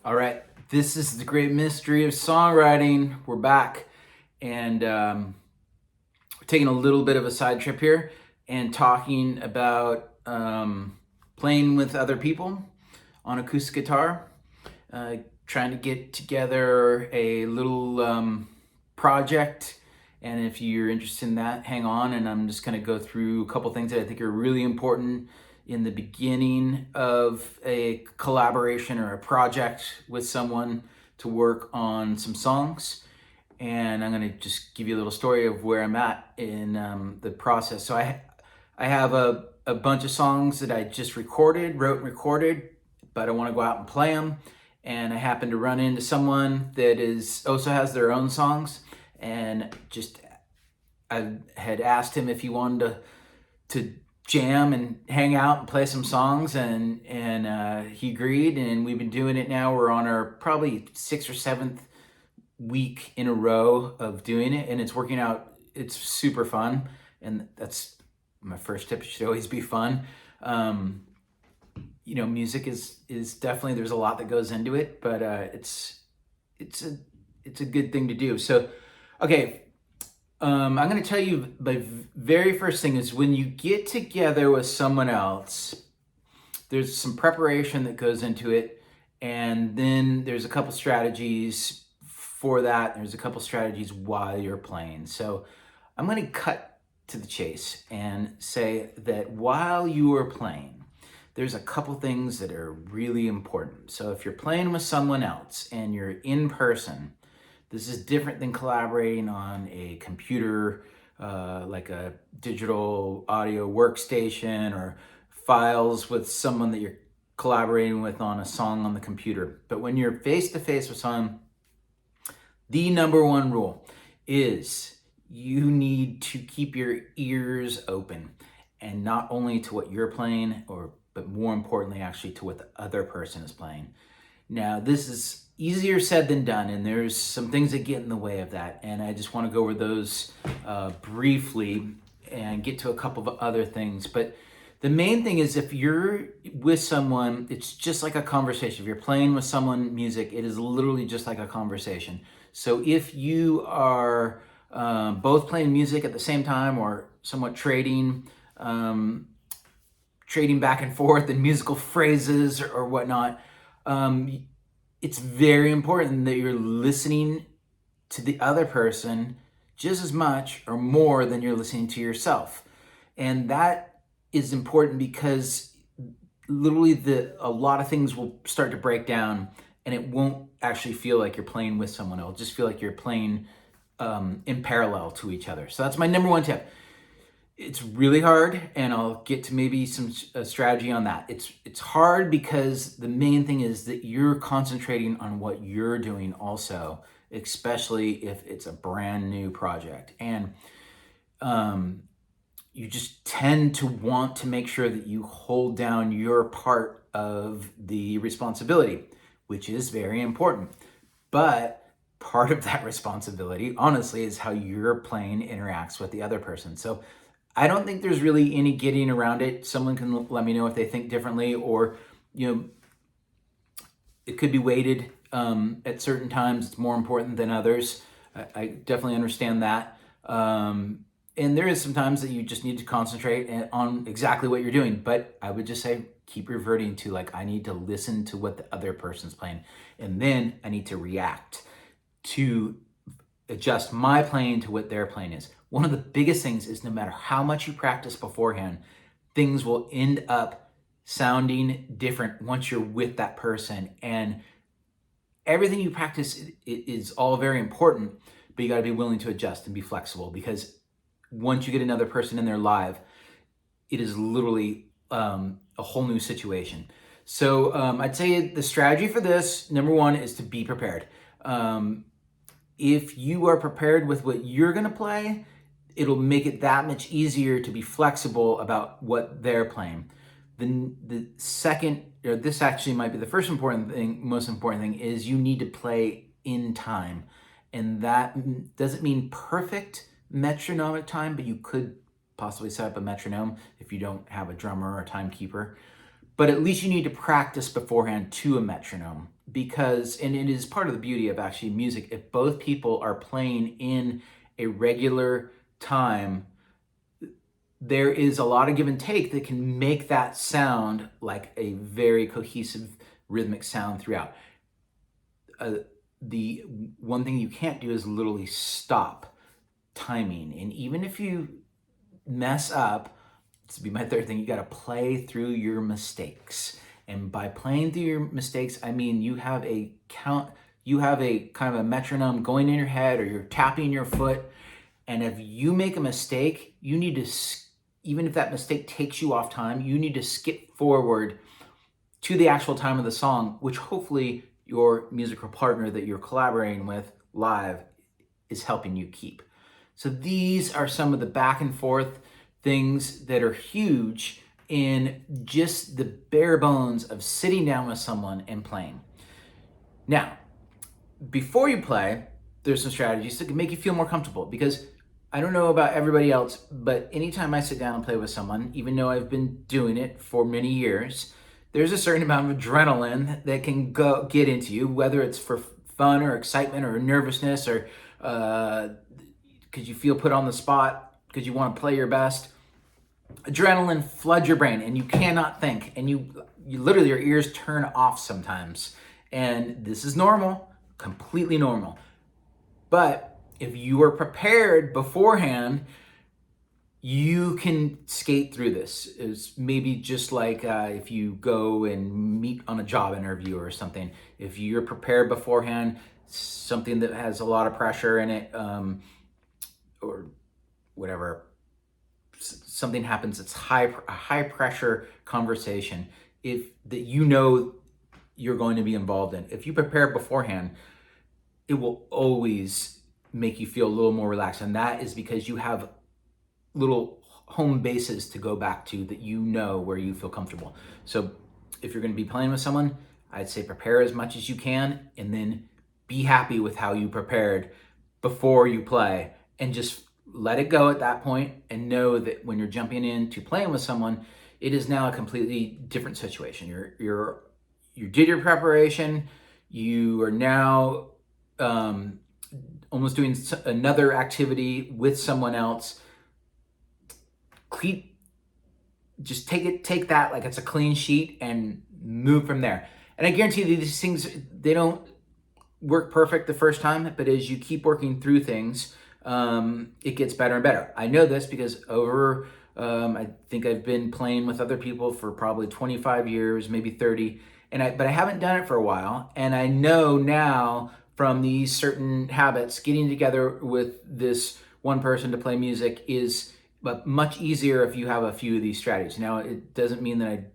All right, this is the great mystery of songwriting. We're back, and we're taking a little bit of a side trip here and talking about playing with other people on acoustic guitar, trying to get together a little project. And if you're interested in that, hang on, and I'm just going to go through a couple things that I think are really important in the beginning of a collaboration or a project with someone to work on some songs. And I'm going to just give you a little story of where I'm at in the process. So I have a bunch of songs that I just wrote and recorded, but I want to go out and play them. And I happened to run into someone that also has their own songs, and I had asked him if he wanted to jam and hang out and play some songs, and he agreed, and we've been doing it now. We're on our probably 6th or 7th week in a row of doing it, and it's working out. It's super fun, and that's my first tip. It should always be fun. Music is definitely, there's a lot that goes into it, but it's a good thing to do. So, okay. I'm going to tell you the very first thing is when you get together with someone else, there's some preparation that goes into it, and then there's a couple strategies for that. There's a couple strategies while you're playing. So I'm going to cut to the chase and say that while you are playing, there's a couple things that are really important. So if you're playing with someone else and you're in person, this is different than collaborating on a computer, like a digital audio workstation, or files with someone that you're collaborating with on a song on the computer. But when you're face to face with someone, the number one rule is you need to keep your ears open, and not only to what you're playing, but more importantly, actually to what the other person is playing. Now, this is easier said than done, and there's some things that get in the way of that, and I just want to go over those briefly and get to a couple of other things. But the main thing is, if you're with someone, it's just like a conversation. If you're playing with someone music, it is literally just like a conversation. So if you are both playing music at the same time, or somewhat trading back and forth in musical phrases or whatnot, it's very important that you're listening to the other person just as much or more than you're listening to yourself. And that is important because literally a lot of things will start to break down, and it won't actually feel like you're playing with someone else. Just feel like you're playing in parallel to each other. So that's my number one tip. It's really hard, and I'll get to maybe some strategy on that. It's hard because the main thing is that you're concentrating on what you're doing also, especially if it's a brand new project. And you just tend to want to make sure that you hold down your part of the responsibility, which is very important. But part of that responsibility, honestly, is how your playing interacts with the other person. So I don't think there's really any getting around it. Someone can let me know if they think differently, or, it could be weighted at certain times. It's more important than others. I definitely understand that. And there is some times that you just need to concentrate on exactly what you're doing. But I would just say, keep reverting to, like, I need to listen to what the other person's playing, and then I need to react to adjust my playing to what their playing is. One of the biggest things is, no matter how much you practice beforehand, things will end up sounding different once you're with that person. And everything you practice is all very important, but you got to be willing to adjust and be flexible, because once you get another person in there live, it is literally a whole new situation. So I'd say the strategy for this, number one, is to be prepared. If you are prepared with what you're going to play, it'll make it that much easier to be flexible about what they're playing. The second, or this actually might be the most important thing, is you need to play in time. And that doesn't mean perfect metronomic time, but you could possibly set up a metronome if you don't have a drummer or a timekeeper. but at least you need to practice beforehand to a metronome, because, and it is part of the beauty of actually music, if both people are playing in a regular time, there is a lot of give and take that can make that sound like a very cohesive rhythmic sound throughout. The one thing you can't do is literally stop timing. And even if you mess up, this would be my third thing, you got to play through your mistakes. And by playing through your mistakes, I mean you have a count, you have a kind of a metronome going in your head, or you're tapping your foot. And if you make a mistake, you need to, even if that mistake takes you off time, you need to skip forward to the actual time of the song, which hopefully your musical partner that you're collaborating with live is helping you keep. So these are some of the back and forth things that are huge in just the bare bones of sitting down with someone and playing. Now, before you play, there's some strategies that can make you feel more comfortable, because I don't know about everybody else, but anytime I sit down and play with someone, even though I've been doing it for many years, there's a certain amount of adrenaline that can get into you, whether it's for fun or excitement or nervousness, or because you feel put on the spot because you want to play your best. Adrenaline floods your brain and you cannot think, and you literally, your ears turn off sometimes. And this is normal, completely normal. But if you are prepared beforehand, you can skate through this. It's maybe just like if you go and meet on a job interview or something. If you're prepared beforehand, something that has a lot of pressure in it, or whatever, something happens, it's a high pressure conversation, if that you know you're going to be involved in. If you prepare beforehand, it will always make you feel a little more relaxed. And that is because you have little home bases to go back to that you know where you feel comfortable. So if you're going to be playing with someone, I'd say prepare as much as you can, and then be happy with how you prepared before you play, and just let it go at that point, and know that when you're jumping into playing with someone, it is now a completely different situation. You did your preparation, you are now almost doing another activity with someone else. Just take that like it's a clean sheet and move from there. And I guarantee you these things, they don't work perfect the first time, but as you keep working through things, it gets better and better. I know this because I think I've been playing with other people for probably 25 years, maybe 30, but I haven't done it for a while. And I know now from these certain habits, getting together with this one person to play music is much easier if you have a few of these strategies. Now, it doesn't mean that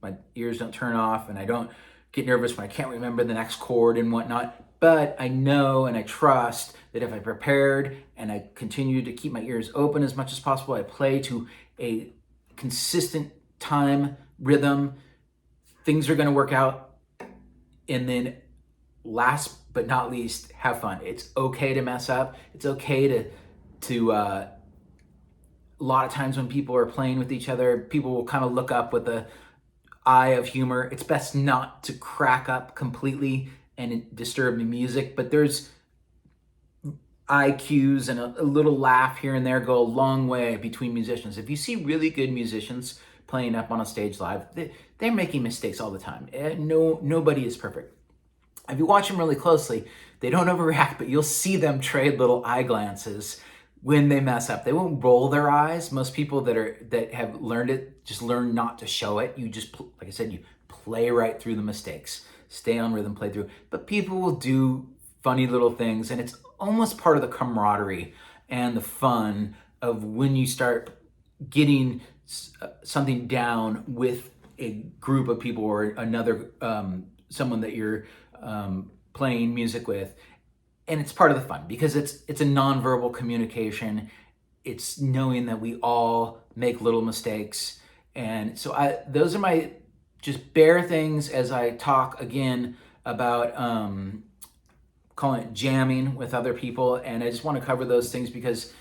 my ears don't turn off and I don't get nervous when I can't remember the next chord and whatnot. But I know and I trust that if I prepared and I continue to keep my ears open as much as possible, I play to a consistent time rhythm, things are going to work out. And then last but not least, have fun. It's okay to mess up. It's okay to a lot of times when people are playing with each other, people will kind of look up with the eye of humor. It's best not to crack up completely and disturb the music, but there's eye cues and a little laugh here and there go a long way between musicians. If you see really good musicians playing up on a stage live, they're making mistakes all the time. Nobody is perfect. If you watch them really closely, they don't overreact, but you'll see them trade little eye glances when they mess up. They won't roll their eyes. Most people that have learned it just learn not to show it. You just, like I said, you play right through the mistakes. Stay on rhythm, play through. But people will do funny little things, and it's almost part of the camaraderie and the fun of when you start getting something down with a group of people or another someone that you're playing music with. And it's part of the fun because it's a nonverbal communication. It's knowing that we all make little mistakes. And so those are my just bare things as I talk again about calling it jamming with other people. And I just want to cover those things because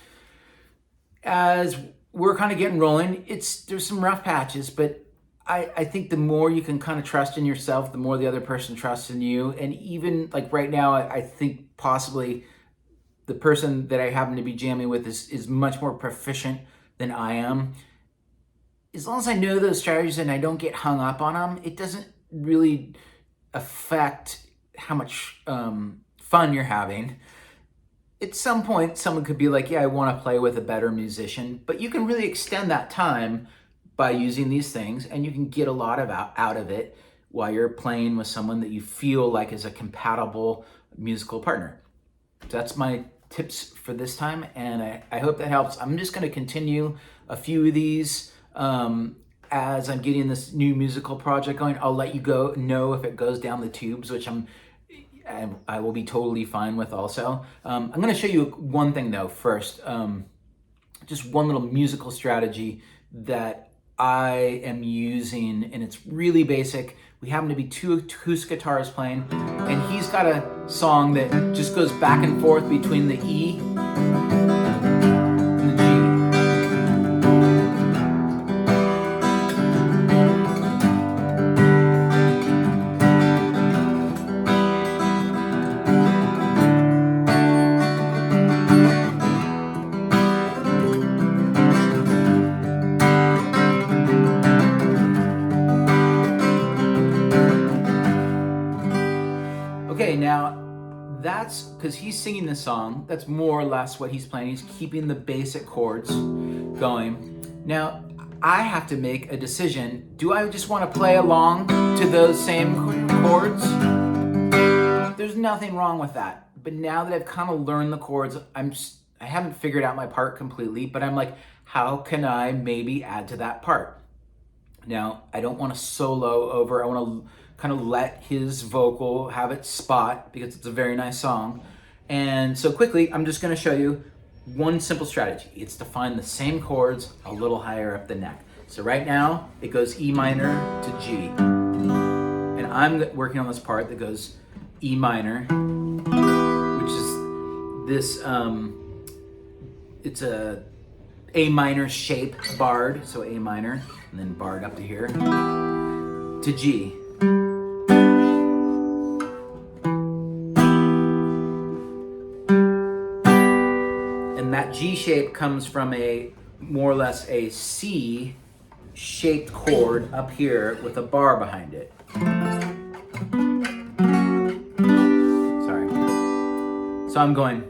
as we're kind of getting rolling, there's some rough patches, but I think the more you can kind of trust in yourself, the more the other person trusts in you. And even like right now, I think possibly the person that I happen to be jamming with is much more proficient than I am. As long as I know those strategies and I don't get hung up on them, it doesn't really affect how much fun you're having. At some point, someone could be like, yeah, I want to play with a better musician, but you can really extend that time by using these things, and you can get a lot of out of it while you're playing with someone that you feel like is a compatible musical partner. So that's my tips for this time, and I hope that helps. I'm just going to continue a few of these as I'm getting this new musical project going. I'll let you know if it goes down the tubes, which I will be totally fine with also. I'm going to show you one thing though first, just one little musical strategy that I am using, and it's really basic. We happen to be two acoustic guitars playing, and he's got a song that just goes back and forth between the E and the G. Okay, now that's because he's singing the song. That's more or less what he's playing. He's keeping the basic chords going. Now, I have to make a decision. Do I just want to play along to those same chords? There's nothing wrong with that. But now that I've kind of learned the chords, I haven't figured out my part completely, but I'm like, how can I maybe add to that part? Now, I don't want to solo over. I want to kind of let his vocal have its spot because it's a very nice song. And so quickly, I'm just going to show you one simple strategy. It's to find the same chords a little higher up the neck. So right now, it goes E minor to G. And I'm working on this part that goes E minor, which is this, it's a minor shape barred, so A minor, and then barred up to here, to G. And that G shape comes from more or less a C shaped chord up here with a bar behind it. Sorry. So I'm going.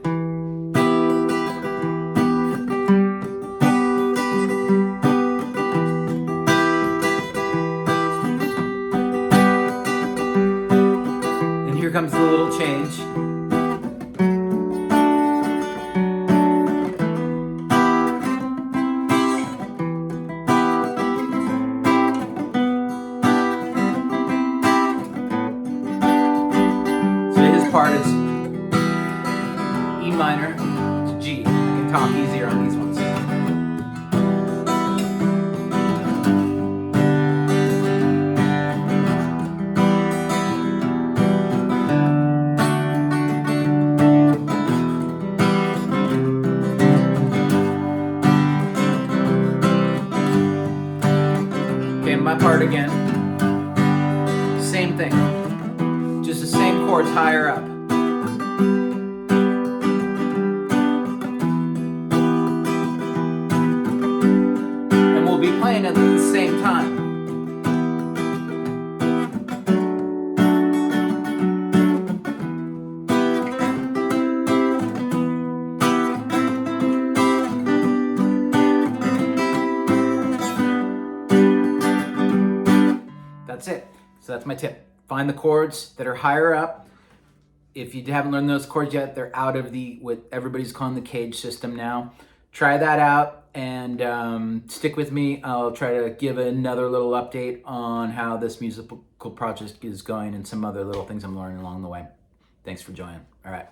And here comes the little change. Part is E minor to G. I can talk easier on these ones. Okay, my part again. Same thing. Just the same chords higher up. And we'll be playing at the same time. That's it. So that's my tip. Find the chords that are higher up. If you haven't learned those chords yet, they're out of what everybody's calling the cage system now. Try that out and stick with me. I'll try to give another little update on how this musical project is going and some other little things I'm learning along the way. Thanks for joining. All right.